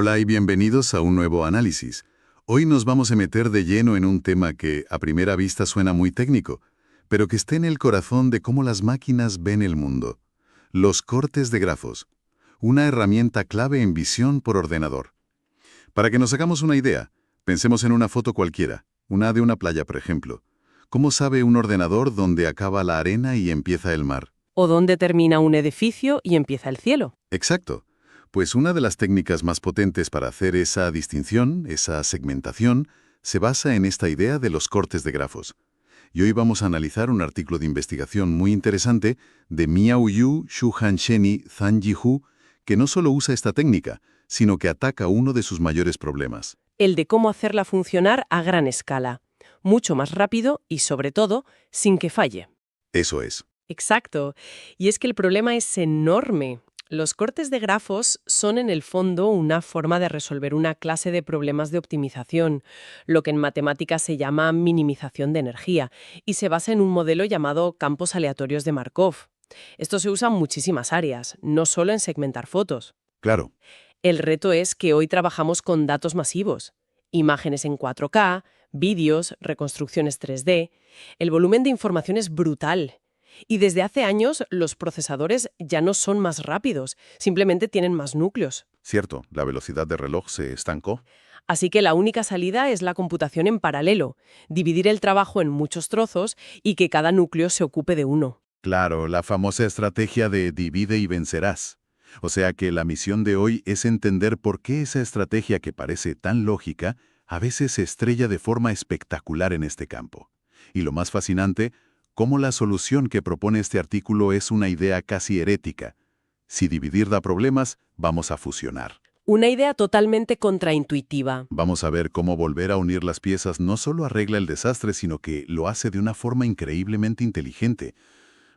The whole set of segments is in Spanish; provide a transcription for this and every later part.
Hola y bienvenidos a un nuevo análisis. Hoy nos vamos a meter de lleno en un tema que a primera vista suena muy técnico, pero que está en el corazón de cómo las máquinas ven el mundo. Los cortes de grafos, una herramienta clave en visión por ordenador. Para que nos hagamos una idea, pensemos en una foto cualquiera, una de una playa, por ejemplo. ¿Cómo sabe un ordenador dónde acaba la arena y empieza el mar? O dónde termina un edificio y empieza el cielo. Exacto. Pues una de las técnicas más potentes para hacer esa distinción, esa segmentación, se basa en esta idea de los cortes de grafos. Y hoy vamos a analizar un artículo de investigación muy interesante de Miao Yu, Shuhan Sheni, Zhang Jihu, que no solo usa esta técnica, sino que ataca uno de sus mayores problemas. El de cómo hacerla funcionar a gran escala, mucho más rápido y, sobre todo, sin que falle. Eso es. Exacto. Y es que el problema es enorme. Los cortes de grafos son en el fondo una forma de resolver una clase de problemas de optimización, lo que en matemáticas se llama minimización de energía, y se basa en un modelo llamado campos aleatorios de Markov. Esto se usa en muchísimas áreas, no solo en segmentar fotos. Claro. El reto es que hoy trabajamos con datos masivos, imágenes en 4K, vídeos, reconstrucciones 3D. El volumen de información es brutal. Y desde hace años los procesadores ya no son más rápidos, simplemente tienen más núcleos. Cierto, la velocidad de reloj se estancó. Así que la única salida es la computación en paralelo, dividir el trabajo en muchos trozos y que cada núcleo se ocupe de uno. Claro, la famosa estrategia de divide y vencerás. O sea que la misión de hoy es entender por qué esa estrategia que parece tan lógica a veces se estrella de forma espectacular en este campo. Y lo más fascinante, cómo la solución que propone este artículo es una idea casi herética. Si dividir da problemas, vamos a fusionar. Una idea totalmente contraintuitiva. Vamos a ver cómo volver a unir las piezas no solo arregla el desastre, sino que lo hace de una forma increíblemente inteligente.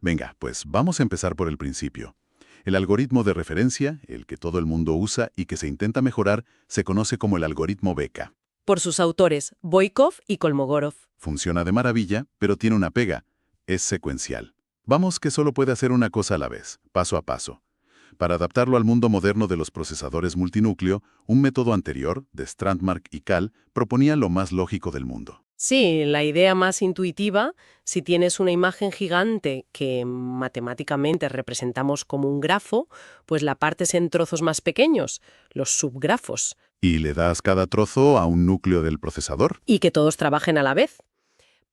Venga, pues vamos a empezar por el principio. El algoritmo de referencia, el que todo el mundo usa y que se intenta mejorar, se conoce como el algoritmo Beca. Por sus autores, Boykov y Kolmogorov. Funciona de maravilla, pero tiene una pega. Es secuencial. Vamos que solo puede hacer una cosa a la vez, paso a paso. Para adaptarlo al mundo moderno de los procesadores multinúcleo, un método anterior, de Strandmark y Cal, proponía lo más lógico del mundo. Sí, la idea más intuitiva, si tienes una imagen gigante que matemáticamente representamos como un grafo, pues la partes en trozos más pequeños, los subgrafos, Y le das cada trozo a un núcleo del procesador. y que todos trabajen a la vez.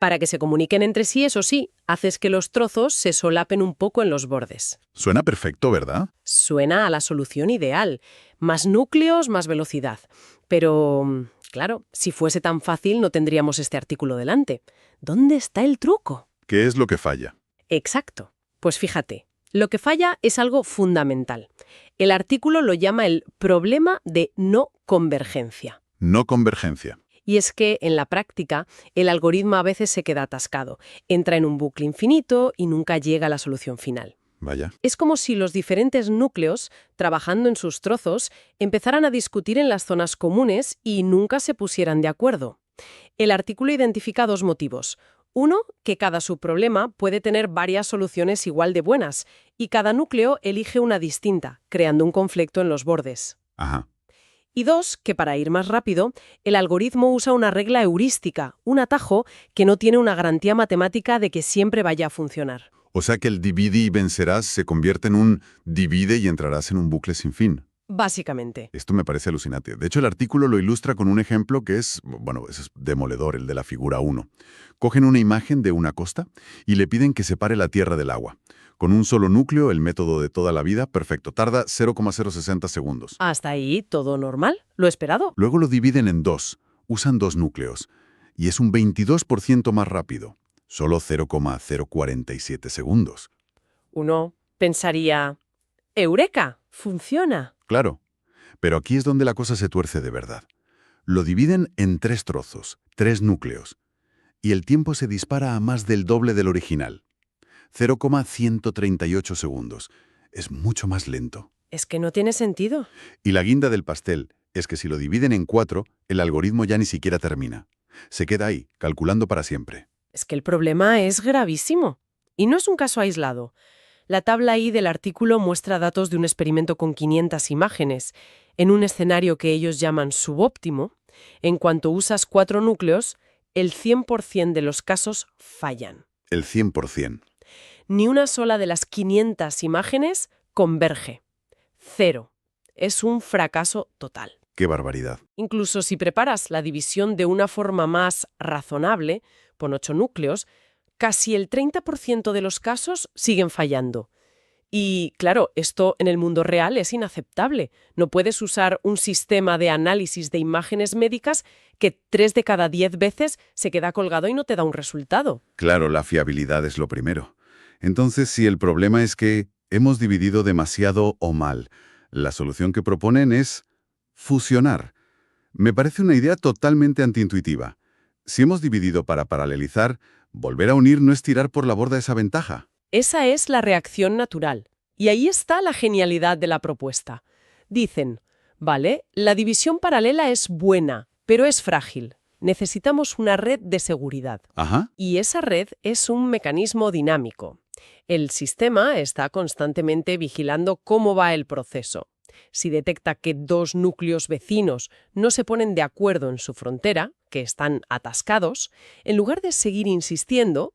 Para que se comuniquen entre sí, eso sí, haces que los trozos se solapen un poco en los bordes. Suena perfecto, ¿verdad? Suena a la solución ideal. Más núcleos, más velocidad. Pero, claro, si fuese tan fácil no tendríamos este artículo delante. ¿Dónde está el truco? ¿Qué es lo que falla? Exacto. Pues fíjate, lo que falla es algo fundamental. El artículo lo llama el problema de no convergencia. No convergencia. Y es que, en la práctica, el algoritmo a veces se queda atascado, entra en un bucle infinito y nunca llega a la solución final. Vaya. Es como si los diferentes núcleos, trabajando en sus trozos, empezaran a discutir en las zonas comunes y nunca se pusieran de acuerdo. El artículo identifica dos motivos. Uno, que cada subproblema puede tener varias soluciones igual de buenas, y cada núcleo elige una distinta, creando un conflicto en los bordes. Ajá. Y dos, que para ir más rápido, el algoritmo usa una regla heurística, un atajo que no tiene una garantía matemática de que siempre vaya a funcionar. O sea que el divide y vencerás se convierte en un divide y entrarás en un bucle sin fin. Básicamente. Esto me parece alucinante. De hecho, el artículo lo ilustra con un ejemplo que es, bueno, es demoledor, el de la figura 1. Cogen una imagen de una costa y le piden que separe la tierra del agua. Con un solo núcleo, el método de toda la vida, perfecto. Tarda 0,060 segundos. Hasta ahí, todo normal. Lo esperado. Luego lo dividen en dos. Usan dos núcleos. Y es un 22% más rápido. Solo 0,047 segundos. Uno pensaría, ¡Eureka! ¡Funciona! Claro. Pero aquí es donde la cosa se tuerce de verdad. Lo dividen en tres trozos, tres núcleos. Y el tiempo se dispara a más del doble del original. 0,138 segundos. Es mucho más lento. Es que no tiene sentido. Y la guinda del pastel es que si lo dividen en cuatro, el algoritmo ya ni siquiera termina. Se queda ahí, calculando para siempre. Es que el problema es gravísimo. Y no es un caso aislado. La tabla I del artículo muestra datos de un experimento con 500 imágenes, en un escenario que ellos llaman subóptimo. En cuanto usas 4 núcleos, el 100% de los casos fallan. El 100%. Ni una sola de las 500 imágenes converge. 0. Es un fracaso total. ¡Qué barbaridad! Incluso si preparas la división de una forma más razonable, con 8 núcleos, casi el 30% de los casos siguen fallando. Y, claro, esto en el mundo real es inaceptable. No puedes usar un sistema de análisis de imágenes médicas que 3 de cada 10 veces se queda colgado y no te da un resultado. Claro, la fiabilidad es lo primero. Entonces, si el problema es que hemos dividido demasiado o mal, la solución que proponen es fusionar. Me parece una idea totalmente antiintuitiva. Si hemos dividido para paralelizar, volver a unir no es tirar por la borda esa ventaja. Esa es la reacción natural. Y ahí está la genialidad de la propuesta. Dicen, vale, la división paralela es buena, pero es frágil. Necesitamos una red de seguridad. Ajá. Y esa red es un mecanismo dinámico. El sistema está constantemente vigilando cómo va el proceso. Si detecta que 2 núcleos vecinos no se ponen de acuerdo en su frontera, que están atascados, en lugar de seguir insistiendo,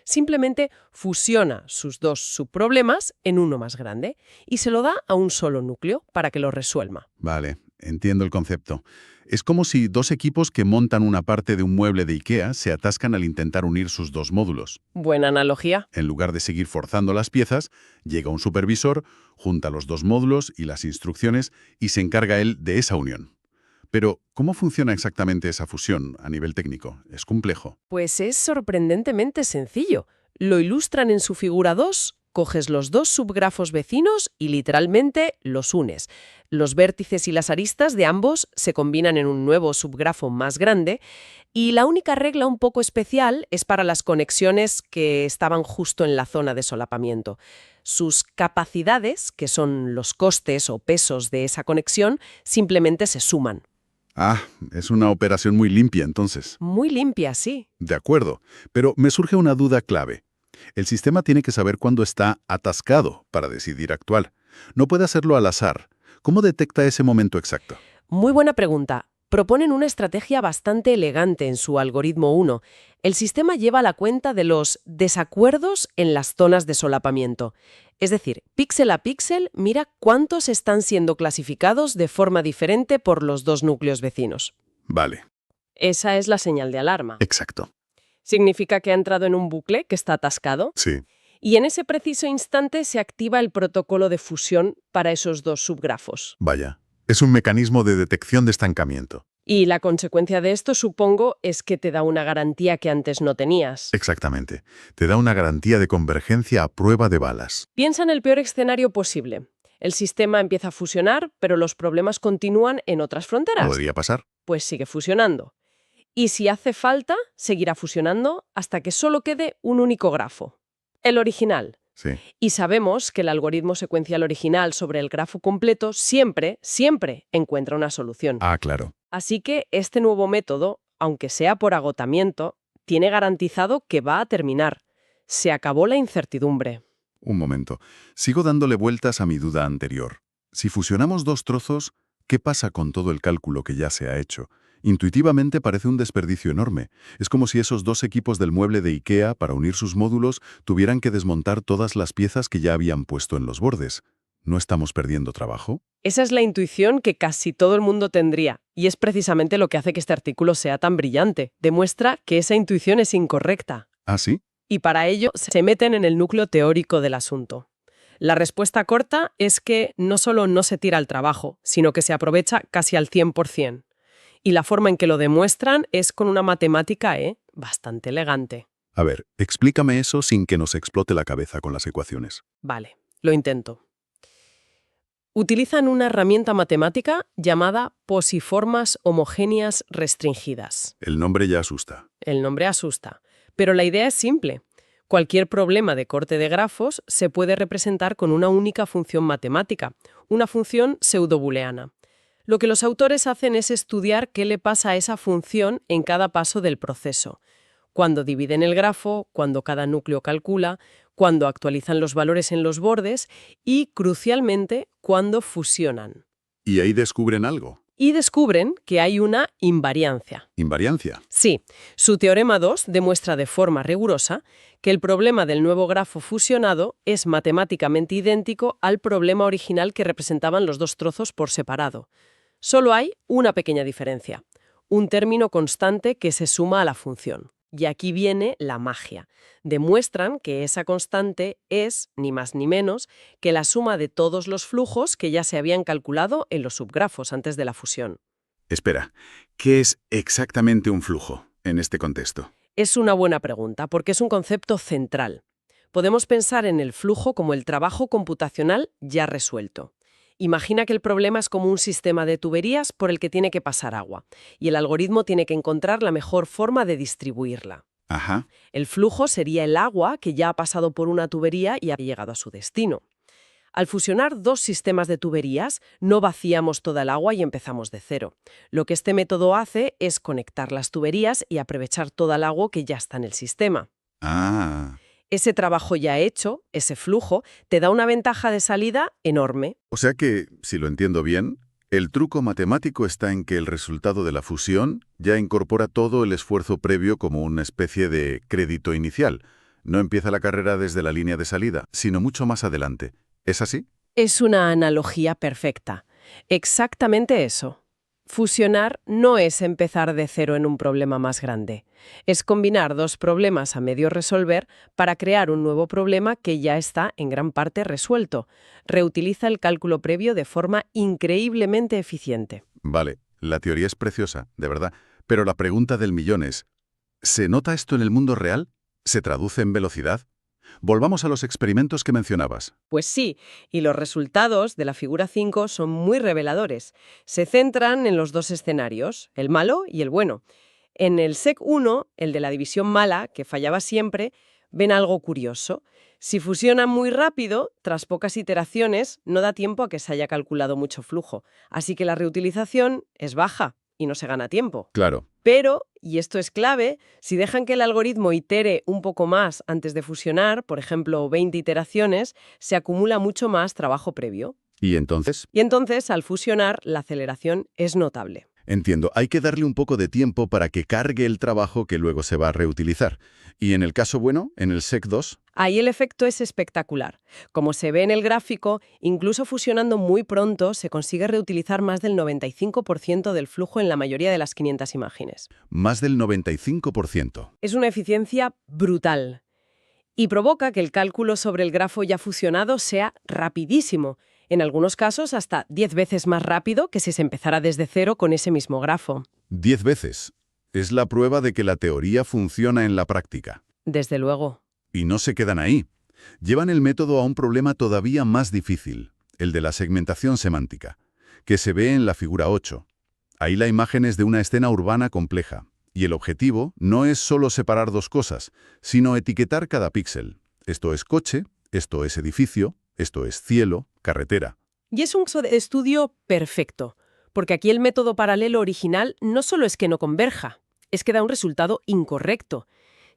simplemente fusiona sus 2 subproblemas en uno más grande y se lo da a un solo núcleo para que lo resuelva. Vale, entiendo el concepto. Es como si 2 equipos que montan una parte de un mueble de IKEA se atascan al intentar unir sus 2 módulos. Buena analogía. En lugar de seguir forzando las piezas, llega un supervisor, junta los 2 módulos y las instrucciones y se encarga él de esa unión. Pero, ¿cómo funciona exactamente esa fusión a nivel técnico? ¿Es complejo? Pues es sorprendentemente sencillo. Lo ilustran en su figura 2. Coges los 2 subgrafos vecinos y literalmente los unes. Los vértices y las aristas de ambos se combinan en un nuevo subgrafo más grande y la única regla un poco especial es para las conexiones que estaban justo en la zona de solapamiento. Sus capacidades, que son los costes o pesos de esa conexión, simplemente se suman. Ah, es una operación muy limpia entonces. Muy limpia, sí. De acuerdo, pero me surge una duda clave. El sistema tiene que saber cuándo está atascado para decidir actuar. No puede hacerlo al azar. ¿Cómo detecta ese momento exacto? Muy buena pregunta. Proponen una estrategia bastante elegante en su algoritmo 1. El sistema lleva la cuenta de los desacuerdos en las zonas de solapamiento. Es decir, píxel a píxel, mira cuántos están siendo clasificados de forma diferente por los 2 núcleos vecinos. Vale. Esa es la señal de alarma. Exacto. Significa que ha entrado en un bucle que está atascado. Sí. Y en ese preciso instante se activa el protocolo de fusión para esos 2 subgrafos. Vaya. Es un mecanismo de detección de estancamiento. Y la consecuencia de esto, supongo, es que te da una garantía que antes no tenías. Exactamente. Te da una garantía de convergencia a prueba de balas. Piensa en el peor escenario posible. El sistema empieza a fusionar, pero los problemas continúan en otras fronteras. ¿Podría pasar? Pues sigue fusionando. Y si hace falta, seguirá fusionando hasta que solo quede un único grafo. El original. Sí. Y sabemos que el algoritmo secuencial original sobre el grafo completo siempre encuentra una solución. Ah, claro. Así que este nuevo método, aunque sea por agotamiento, tiene garantizado que va a terminar. Se acabó la incertidumbre. Un momento. Sigo dándole vueltas a mi duda anterior. Si fusionamos 2 trozos, ¿qué pasa con todo el cálculo que ya se ha hecho? Intuitivamente parece un desperdicio enorme. Es como si esos 2 equipos del mueble de IKEA, para unir sus módulos, tuvieran que desmontar todas las piezas que ya habían puesto en los bordes. ¿No estamos perdiendo trabajo? Esa es la intuición que casi todo el mundo tendría, y es precisamente lo que hace que este artículo sea tan brillante. Demuestra que esa intuición es incorrecta. ¿Ah, sí? Y para ello se meten en el núcleo teórico del asunto. La respuesta corta es que no solo no se tira al trabajo, sino que se aprovecha casi al 100%. Y la forma en que lo demuestran es con una matemática, bastante elegante. A ver, explícame eso sin que nos explote la cabeza con las ecuaciones. Vale, lo intento. Utilizan una herramienta matemática llamada posiformas homogéneas restringidas. El nombre ya asusta. El nombre asusta, pero la idea es simple. Cualquier problema de corte de grafos se puede representar con una única función matemática, una función pseudobooleana. Lo que los autores hacen es estudiar qué le pasa a esa función en cada paso del proceso. Cuando dividen el grafo, cuando cada núcleo calcula, cuando actualizan los valores en los bordes y, crucialmente, cuando fusionan. Y ahí descubren algo. Y descubren que hay una invariancia. Invariancia. Sí, su teorema 2 demuestra de forma rigurosa que el problema del nuevo grafo fusionado es matemáticamente idéntico al problema original que representaban los dos trozos por separado. Solo hay una pequeña diferencia, un término constante que se suma a la función. Y aquí viene la magia. Demuestran que esa constante es, ni más ni menos, que la suma de todos los flujos que ya se habían calculado en los subgrafos antes de la fusión. Espera, ¿qué es exactamente un flujo en este contexto? Es una buena pregunta, porque es un concepto central. Podemos pensar en el flujo como el trabajo computacional ya resuelto. Imagina que el problema es como un sistema de tuberías por el que tiene que pasar agua, y el algoritmo tiene que encontrar la mejor forma de distribuirla. Ajá. El flujo sería el agua que ya ha pasado por una tubería y ha llegado a su destino. Al fusionar dos sistemas de tuberías, no vaciamos toda el agua y empezamos de cero. Lo que este método hace es conectar las tuberías y aprovechar toda el agua que ya está en el sistema. Ah. Ese trabajo ya hecho, ese flujo, te da una ventaja de salida enorme. O sea que, si lo entiendo bien, el truco matemático está en que el resultado de la fusión ya incorpora todo el esfuerzo previo como una especie de crédito inicial. No empieza la carrera desde la línea de salida, sino mucho más adelante. ¿Es así? Es una analogía perfecta. Exactamente eso. Fusionar no es empezar de cero en un problema más grande. Es combinar dos problemas a medio resolver para crear un nuevo problema que ya está en gran parte resuelto. Reutiliza el cálculo previo de forma increíblemente eficiente. Vale, la teoría es preciosa, de verdad. Pero la pregunta del millón es, ¿se nota esto en el mundo real? ¿Se traduce en velocidad? Volvamos a los experimentos que mencionabas. Pues sí, y los resultados de la figura 5 son muy reveladores. Se centran en los dos escenarios, el malo y el bueno. En el SEC 1, el de la división mala, que fallaba siempre, ven algo curioso. Si fusionan muy rápido, tras pocas iteraciones, no da tiempo a que se haya calculado mucho flujo. Así que la reutilización es baja y no se gana tiempo. Claro. Pero, y esto es clave, si dejan que el algoritmo itere un poco más antes de fusionar, por ejemplo 20 iteraciones, se acumula mucho más trabajo previo. ¿Y entonces? Y entonces, al fusionar, la aceleración es notable. Entiendo, hay que darle un poco de tiempo para que cargue el trabajo que luego se va a reutilizar. Y en el caso bueno, en el SEC 2, Ahí el efecto es espectacular. Como se ve en el gráfico, incluso fusionando muy pronto, se consigue reutilizar más del 95% del flujo en la mayoría de las 500 imágenes. más del 95%. Es una eficiencia brutal. Y provoca que el cálculo sobre el grafo ya fusionado sea rapidísimo, en algunos casos hasta 10 veces más rápido que si se empezara desde cero con ese mismo grafo. 10 veces. Es la prueba de que la teoría funciona en la práctica. Desde luego. Y no se quedan ahí. Llevan el método a un problema todavía más difícil, el de la segmentación semántica, que se ve en la figura 8. Ahí la imagen es de una escena urbana compleja, y el objetivo no es solo separar dos cosas, sino etiquetar cada píxel. Esto es coche, esto es edificio, esto es cielo, carretera. Y es un estudio perfecto, porque aquí el método paralelo original no solo es que no converja, es que da un resultado incorrecto.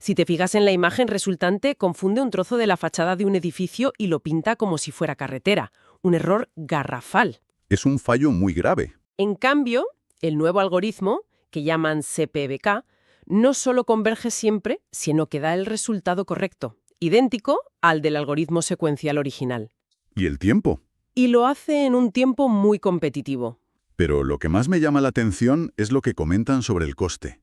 Si te fijas en la imagen resultante, confunde un trozo de la fachada de un edificio y lo pinta como si fuera carretera. Un error garrafal. Es un fallo muy grave. En cambio, el nuevo algoritmo, que llaman CPBK, no solo converge siempre, sino que da el resultado correcto, idéntico al del algoritmo secuencial original. ¿Y el tiempo? Y lo hace en un tiempo muy competitivo. Pero lo que más me llama la atención es lo que comentan sobre el coste.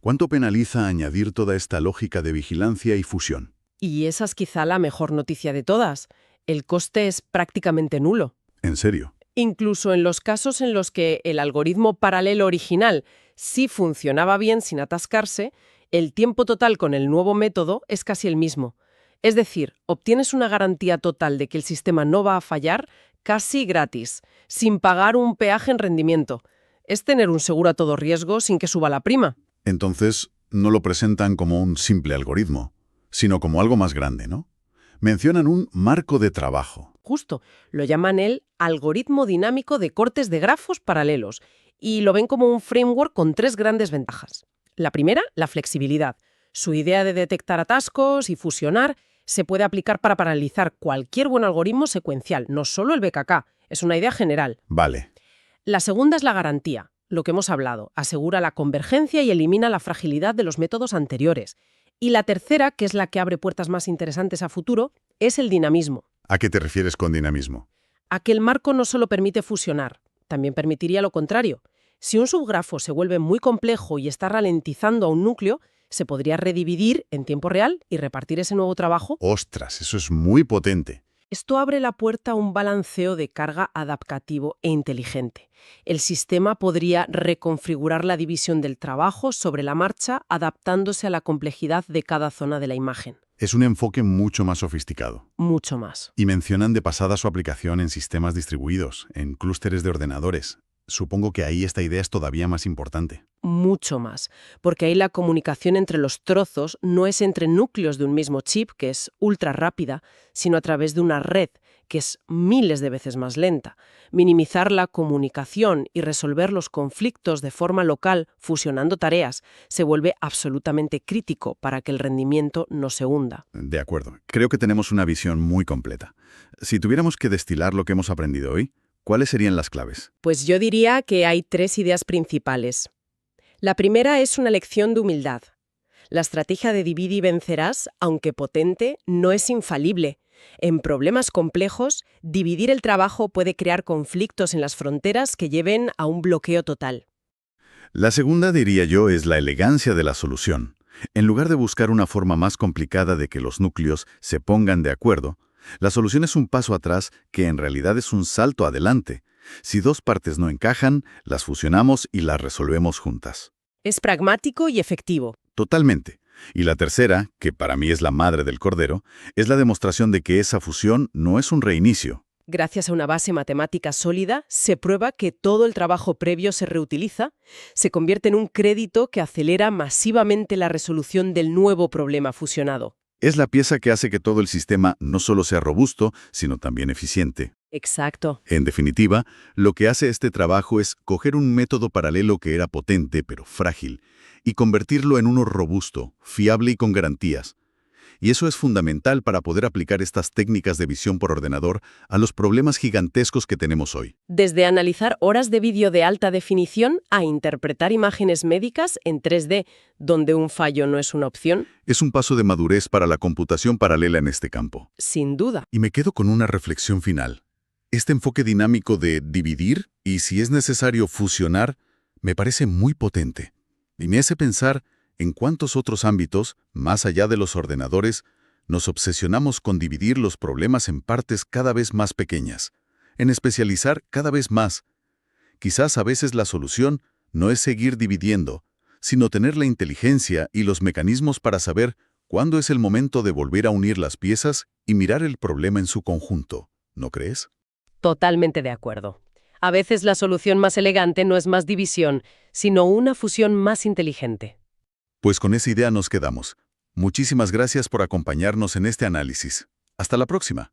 ¿Cuánto penaliza añadir toda esta lógica de vigilancia y fusión? Y esa es quizá la mejor noticia de todas. El coste es prácticamente nulo. ¿En serio? Incluso en los casos en los que el algoritmo paralelo original sí funcionaba bien sin atascarse, el tiempo total con el nuevo método es casi el mismo. Es decir, obtienes una garantía total de que el sistema no va a fallar casi gratis, sin pagar un peaje en rendimiento. Es tener un seguro a todo riesgo sin que suba la prima. Entonces, no lo presentan como un simple algoritmo, sino como algo más grande, ¿no? Mencionan un marco de trabajo. Justo, lo llaman el algoritmo dinámico de cortes de grafos paralelos y lo ven como un framework con tres grandes ventajas. La primera, la flexibilidad. Su idea de detectar atascos y fusionar se puede aplicar para paralizar cualquier buen algoritmo secuencial, no solo el BKK, es una idea general. Vale. La segunda es la garantía, lo que hemos hablado, asegura la convergencia y elimina la fragilidad de los métodos anteriores. Y la tercera, que es la que abre puertas más interesantes a futuro, es el dinamismo. ¿A qué te refieres con dinamismo? A que el marco no solo permite fusionar, también permitiría lo contrario. Si un subgrafo se vuelve muy complejo y está ralentizando a un núcleo, se podría redividir en tiempo real y repartir ese nuevo trabajo. ¡Ostras! Eso es muy potente. Esto abre la puerta a un balanceo de carga adaptativo e inteligente. El sistema podría reconfigurar la división del trabajo sobre la marcha, adaptándose a la complejidad de cada zona de la imagen. Es un enfoque mucho más sofisticado. Mucho más. Y mencionan de pasada su aplicación en sistemas distribuidos, en clústeres de ordenadores. Supongo que ahí esta idea es todavía más importante. Mucho más, porque ahí la comunicación entre los trozos no es entre núcleos de un mismo chip, que es ultra rápida, sino a través de una red, que es miles de veces más lenta. Minimizar la comunicación y resolver los conflictos de forma local, fusionando tareas, se vuelve absolutamente crítico para que el rendimiento no se hunda. De acuerdo. Creo que tenemos una visión muy completa. Si tuviéramos que destilar lo que hemos aprendido hoy, ¿cuáles serían las claves? Pues yo diría que hay 3 ideas principales. La primera es una lección de humildad. La estrategia de divide y vencerás, aunque potente, no es infalible. En problemas complejos, dividir el trabajo puede crear conflictos en las fronteras que lleven a un bloqueo total. La segunda, diría yo, es la elegancia de la solución. En lugar de buscar una forma más complicada de que los núcleos se pongan de acuerdo, la solución es un paso atrás que en realidad es un salto adelante. Si dos partes no encajan, las fusionamos y las resolvemos juntas. Es pragmático y efectivo. Totalmente. Y la tercera, que para mí es la madre del cordero, es la demostración de que esa fusión no es un reinicio. Gracias a una base matemática sólida, se prueba que todo el trabajo previo se reutiliza, se convierte en un crédito que acelera masivamente la resolución del nuevo problema fusionado. Es la pieza que hace que todo el sistema no solo sea robusto, sino también eficiente. Exacto. En definitiva, lo que hace este trabajo es coger un método paralelo que era potente pero frágil y convertirlo en uno robusto, fiable y con garantías. Y eso es fundamental para poder aplicar estas técnicas de visión por ordenador a los problemas gigantescos que tenemos hoy. Desde analizar horas de vídeo de alta definición a interpretar imágenes médicas en 3D, donde un fallo no es una opción. Es un paso de madurez para la computación paralela en este campo. Sin duda. Y me quedo con una reflexión final. Este enfoque dinámico de dividir y, si es necesario, fusionar, me parece muy potente. Y me hace pensar en cuántos otros ámbitos, más allá de los ordenadores, nos obsesionamos con dividir los problemas en partes cada vez más pequeñas, en especializar cada vez más. Quizás a veces la solución no es seguir dividiendo, sino tener la inteligencia y los mecanismos para saber cuándo es el momento de volver a unir las piezas y mirar el problema en su conjunto, ¿no crees? Totalmente de acuerdo. A veces la solución más elegante no es más división, sino una fusión más inteligente. Pues con esa idea nos quedamos. Muchísimas gracias por acompañarnos en este análisis. Hasta la próxima.